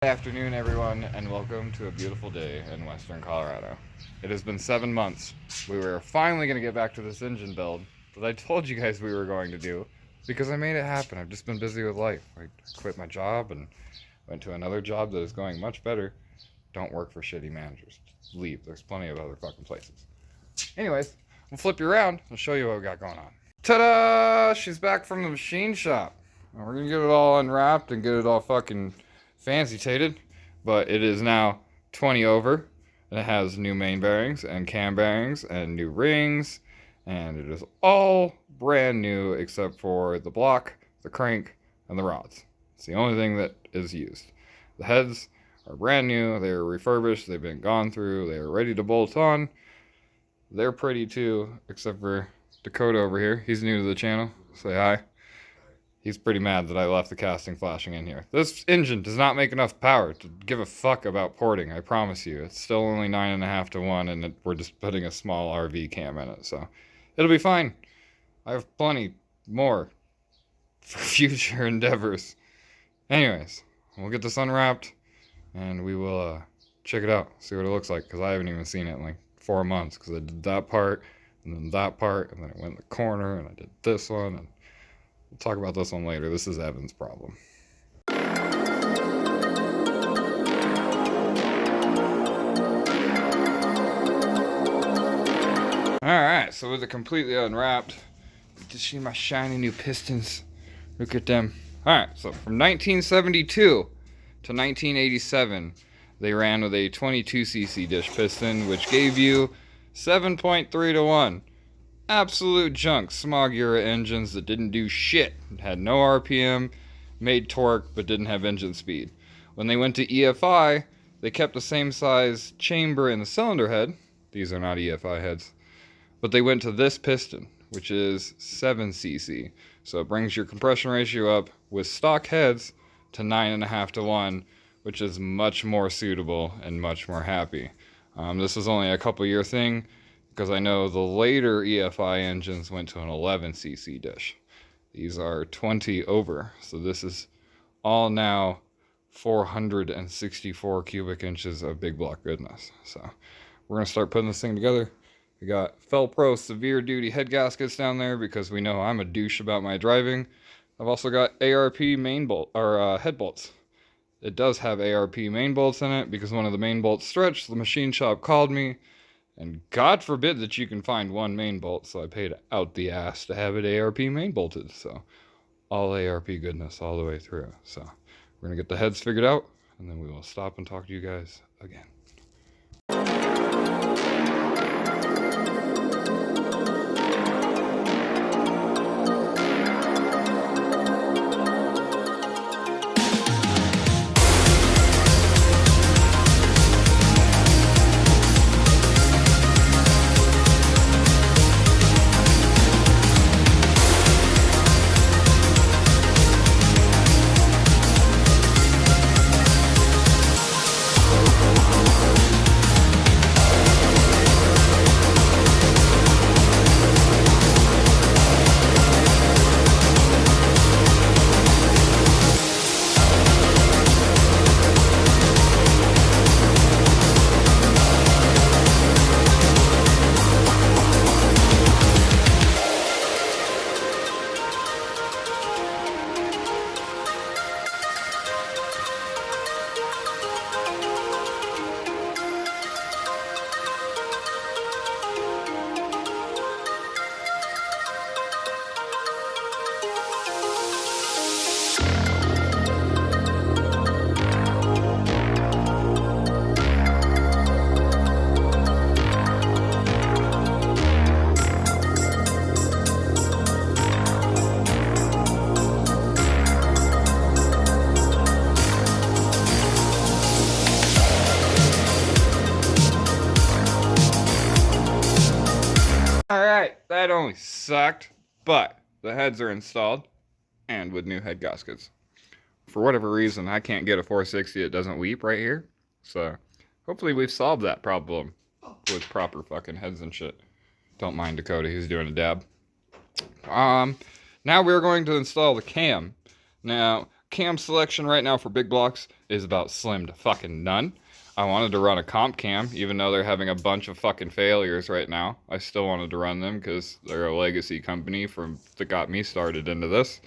Good afternoon, everyone, and welcome to a beautiful day in western Colorado. It has been 7 months. We were finally going to get back to this engine build that I told you guys we were going to do because I made it happen. I've just been busy with life. I quit my job and went to another job that is going much better. Don't work for shitty managers. Just leave. There's plenty of other fucking places. Anyways, we'll flip you around and show you what we got going on. Ta-da! She's back from the machine shop. We're going to get it all unwrapped and get it all fucking fancy-tated, but it is now 20 over, and it has new main bearings and cam bearings and new rings, and it is all brand new except for the block, the crank, and the rods. It's the only thing that is used. The heads are brand new, they are refurbished, they've been gone through, they are ready to bolt on. They're pretty too, except for Dakota over here. He's new to the channel. Say hi. He's pretty mad that I left the casting flashing in here. This engine does not make enough power to give a fuck about porting, I promise you. It's still only 9.5 to 1, and we're just putting a small RV cam in it, so it'll be fine. I have plenty more for future endeavors. Anyways, we'll get this unwrapped, and we will check it out, see what it looks like, because I haven't even seen it in like 4 months, because I did that part, and then that part, and then I went in the corner, and I did this one, and we'll talk about this one later. This is Evan's problem. Alright, so with it completely unwrapped, you see my shiny new pistons. Look at them. Alright, so from 1972 to 1987, they ran with a 22cc dish piston, which gave you 7.3 to 1. Absolute junk. Smog era engines that didn't do shit. Had no RPM, made torque, but didn't have engine speed. When they went to EFI, they kept the same size chamber in the cylinder head. These are not EFI heads. But they went to this piston, which is 7cc. So it brings your compression ratio up with stock heads to 9.5 to 1, which is much more suitable and much more happy. This was only a couple year thing, because I know the later EFI engines went to an 11cc dish. These are 20 over, so this is all now 464 cubic inches of big block goodness. So we're going to start putting this thing together. We got Felpro severe duty head gaskets down there because we know I'm a douche about my driving. I've also got ARP main bolt or head bolts. It does have ARP main bolts in it because one of the main bolts stretched. The machine shop called me, and God forbid that you can find one main bolt, so I paid out the ass to have it ARP main bolted. So all ARP goodness all the way through. So we're going to get the heads figured out, and then we will stop and talk to you guys again. Alright, that only sucked, but the heads are installed, and with new head gaskets. For whatever reason, I can't get a 460 that doesn't weep right here, so hopefully we've solved that problem with proper fucking heads and shit. Don't mind Dakota, he's doing a dab. Now we're going to install the cam. Now, cam selection right now for big blocks is about slim to fucking none. I wanted to run a comp cam, even though they're having a bunch of fucking failures right now. I still wanted to run them because they're a legacy company that got me started into this.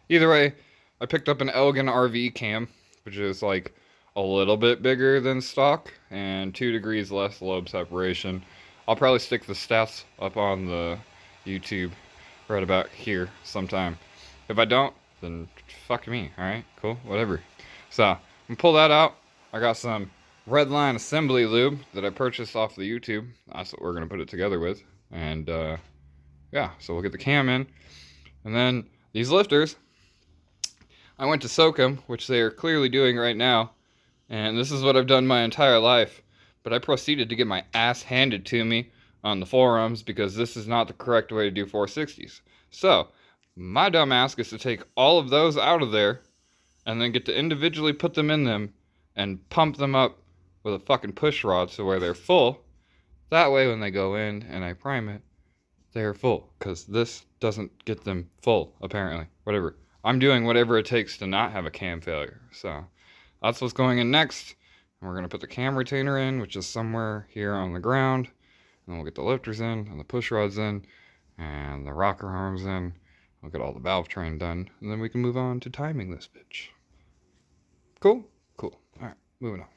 Either way, I picked up an Elgin RV cam, which is like a little bit bigger than stock and 2 degrees less lobe separation. I'll probably stick the stats up on the YouTube right about here sometime. If I don't, then fuck me, alright? Cool, whatever. So, I'm gonna pull that out. I got some Redline assembly lube that I purchased off the YouTube. That's what we're gonna put it together with. And, yeah, so we'll get the cam in. And then, these lifters, I went to soak them, which they are clearly doing right now. And this is what I've done my entire life. But I proceeded to get my ass handed to me on the forums because this is not the correct way to do 460s. So, my dumb ass gets to take all of those out of there and then get to individually put them in them and pump them up with a fucking push rod so where they're full. That way when they go in and I prime it, they're full. Because this doesn't get them full, apparently. Whatever. I'm doing whatever it takes to not have a cam failure. So, that's what's going in next. And we're going to put the cam retainer in, which is somewhere here on the ground. And then we'll get the lifters in, and the push rods in, and the rocker arms in. We'll get all the valve train done, and then we can move on to timing this bitch. Cool? Cool. Alright, moving on.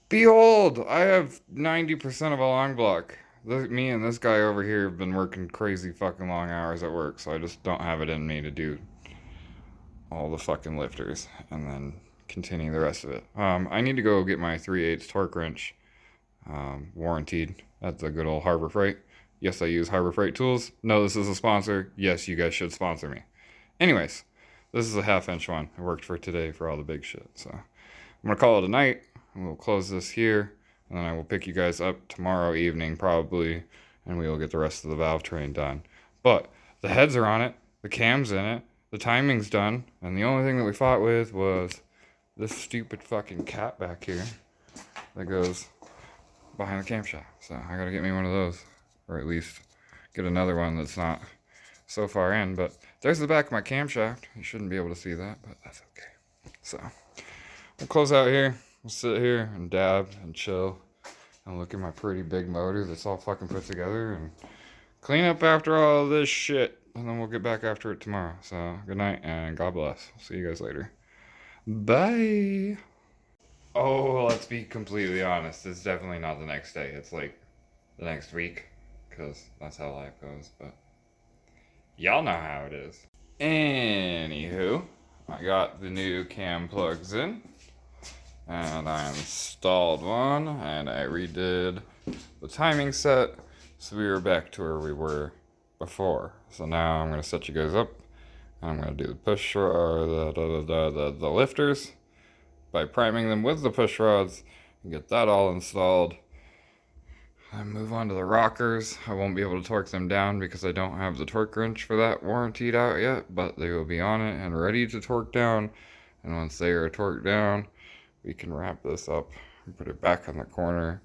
Behold, I have 90% of a long block. Me and this guy over here have been working crazy fucking long hours at work, so I just don't have it in me to do all the fucking lifters and then continue the rest of it. I need to go get my 3/8 torque wrench warranted at the good old Harbor Freight. Yes, I use Harbor Freight tools. No, this is a sponsor. Yes, you guys should sponsor me. Anyways, this is a 1/2 inch one. It worked for today for all the big shit. So I'm gonna call it a night. And we'll close this here, and then I will pick you guys up tomorrow evening probably, and we will get the rest of the valve train done. But the heads are on it, the cam's in it, the timing's done, and the only thing that we fought with was this stupid fucking cat back here that goes behind the camshaft. So I gotta get me one of those, or at least get another one that's not so far in. But there's the back of my camshaft. You shouldn't be able to see that, but that's okay. So we'll close out here. We'll sit here and dab and chill and look at my pretty big motor that's all fucking put together and clean up after all this shit. And then we'll get back after it tomorrow. So good night and God bless. See you guys later. Bye. Oh, let's be completely honest. It's definitely not the next day. It's like the next week because that's how life goes. But y'all know how it is. Anywho, I got the new cam plugs in. And I installed one, and I redid the timing set, so we were back to where we were before. So now I'm going to set you guys up, and I'm going to do the push or the lifters by priming them with the push rods, and get that all installed. I move on to the rockers. I won't be able to torque them down because I don't have the torque wrench for that warranted out yet, but they will be on it and ready to torque down. And once they are torqued down, we can wrap this up and put it back on the corner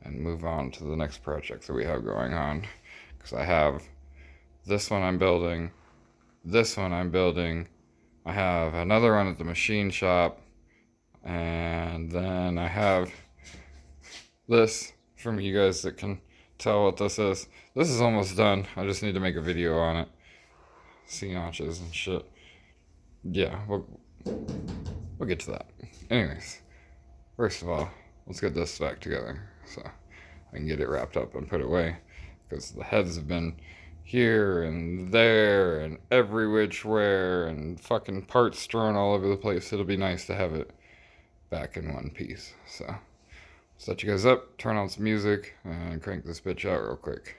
and move on to the next project that we have going on. Because I have this one I'm building, this one I'm building, I have another one at the machine shop, and then I have this from you guys that can tell what this is. This is almost done. I just need to make a video on it. Sea notches and shit. Yeah, we'll get to that. Anyways, first of all, let's get this back together so I can get it wrapped up and put away, because the heads have been here and there and every which way and fucking parts strewn all over the place. It'll be nice to have it back in one piece. So set you guys up, turn on some music, and crank this bitch out real quick.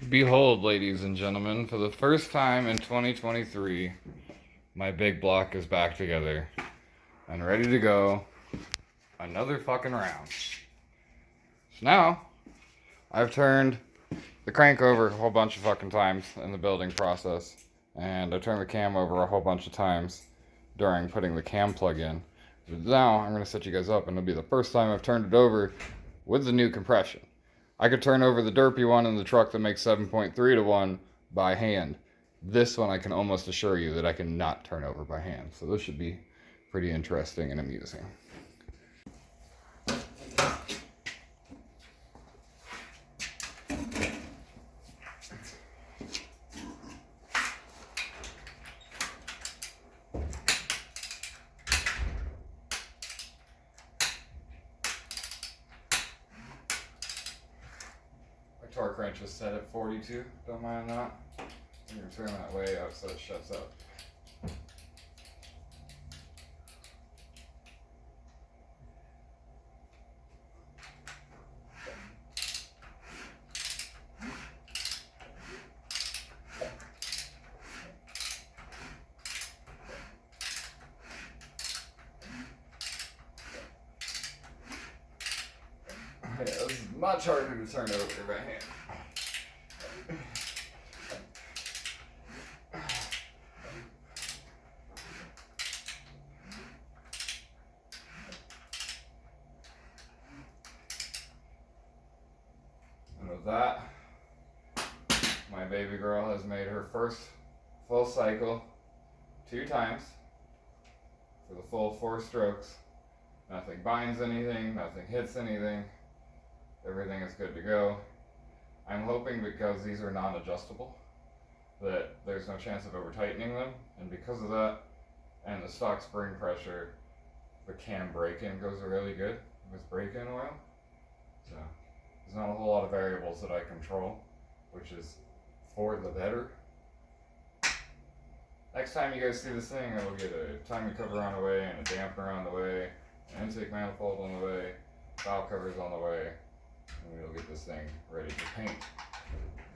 Behold, ladies and gentlemen, for the first time in 2023, my big block is back together and ready to go another fucking round. So now, I've turned the crank over a whole bunch of fucking times in the building process, and I turned the cam over a whole bunch of times during putting the cam plug in. But now, I'm going to set you guys up, and it'll be the first time I've turned it over with the new compression. I could turn over the derpy one in the truck that makes 7.3 to 1 by hand. This one I can almost assure you that I cannot turn over by hand. So this should be pretty interesting and amusing. Torque wrench is set at 42, don't mind that. I'm going to turn that way up so it shuts up. Yeah, this is much harder to turn over by hand. And with that, my baby girl has made her first full cycle 2 times for the full 4 strokes. Nothing binds anything, nothing hits anything. Everything is good to go. I'm hoping, because these are non-adjustable, that there's no chance of over tightening them, and because of that and the stock spring pressure, the cam break-in goes really good with break-in oil. So there's not a whole lot of variables that I control, which is for the better. Next time you guys see this thing, I will get a timing cover on the way, and a dampener on the way, an intake manifold on the way, valve covers on the way, and we'll get this thing ready to paint.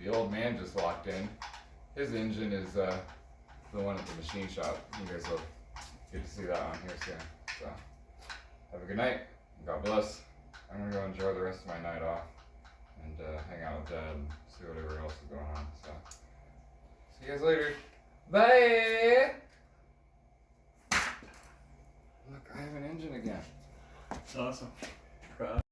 The old man just walked in. His engine is the one at the machine shop. You guys will get to see that on here soon. So, have a good night. God bless. I'm going to go enjoy the rest of my night off and hang out with Dad and see whatever else is going on. So, see you guys later. Bye! Look, I have an engine again. It's awesome.